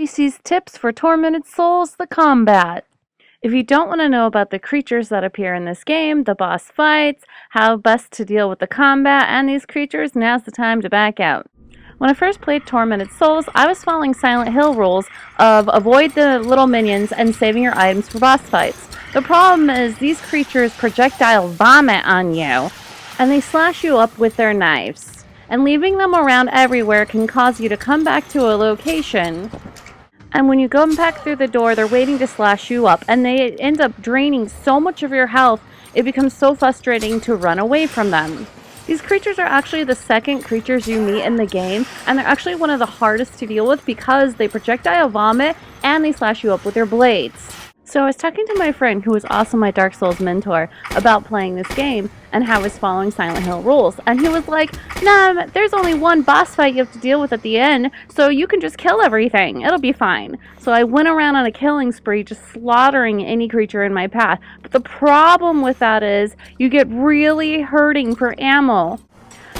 Species tips for Tormented Souls, the combat. If you don't want to know about the creatures that appear in this game, the boss fights, how best to deal with the combat and these creatures, now's the time to back out. When I first played Tormented Souls, I was following Silent Hill rules of avoid the little minions and saving your items for boss fights. The problem is these creatures projectile vomit on you, and they slash you up with their knives. And leaving them around everywhere can cause you to come back to a location, and when you go back through the door, they're waiting to slash you up, and they end up draining so much of your health, it becomes so frustrating to run away from them. These creatures are actually the second creatures you meet in the game, and they're actually one of the hardest to deal with because they projectile vomit and they slash you up with their blades. So I was talking to my friend, who was also my Dark Souls mentor, about playing this game and how I was following Silent Hill rules. And he was like, nah, there's only one boss fight you have to deal with at the end, so you can just kill everything. It'll be fine. So I went around on a killing spree, just slaughtering any creature in my path. But the problem with that is you get really hurting for ammo.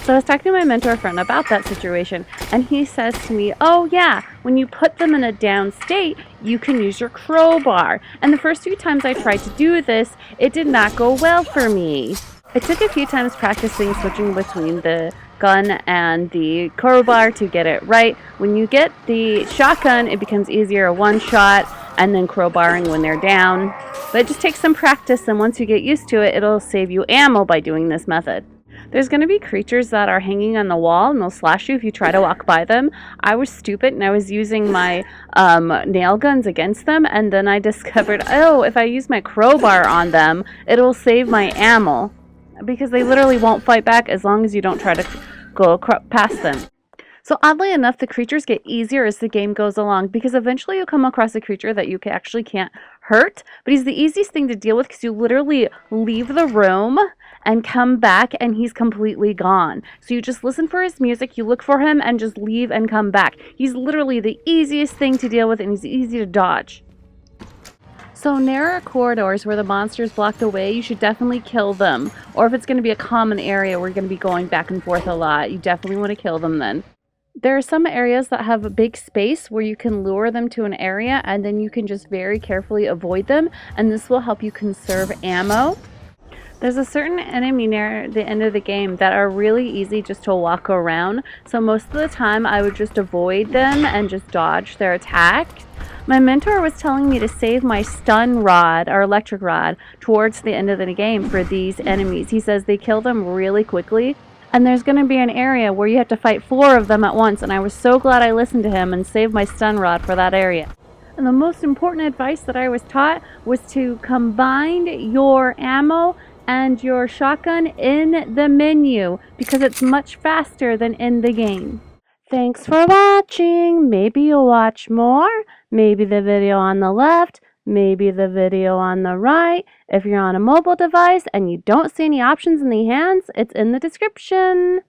So I was talking to my mentor friend about that situation, and he says to me, oh yeah, when you put them in a down state, you can use your crowbar. And the first few times I tried to do this, it did not go well for me. It took a few times practicing switching between the gun and the crowbar to get it right. When you get the shotgun, it becomes easier one shot, and then crowbarring when they're down. But it just takes some practice, and once you get used to it, it'll save you ammo by doing this method. There's going to be creatures that are hanging on the wall and they'll slash you if you try to walk by them. I was stupid and I was using my nail guns against them, and then I discovered, oh, if I use my crowbar on them, it'll save my ammo, because they literally won't fight back as long as you don't try to go past them. So oddly enough, the creatures get easier as the game goes along, because eventually you'll come across a creature that you actually can't hurt, but he's the easiest thing to deal with because you literally leave the room and come back and he's completely gone. So you just listen for his music, you look for him, and just leave and come back. He's literally the easiest thing to deal with, and he's easy to dodge. So narrow corridors where the monsters block the way, you should definitely kill them. Or if it's going to be a common area where you're going to be going back and forth a lot, you definitely want to kill them then. There are some areas that have a big space where you can lure them to an area, and then you can just very carefully avoid them, and this will help you conserve ammo. There's a certain enemy near the end of the game that are really easy just to walk around, so most of the time I would just avoid them and just dodge their attacks. My mentor was telling me to save my stun rod, or electric rod, towards the end of the game for these enemies. He says they kill them really quickly, and there's going to be an area where you have to fight 4 of them at once, and I was so glad I listened to him and saved my stun rod for that area. And the most important advice that I was taught was to combine your ammo and your shotgun in the menu, because it's much faster than in the game. Thanks for watching. Maybe you'll watch more. Maybe the video on the left. Maybe the video on the right. If you're on a mobile device and you don't see any options in the hands, it's in the description.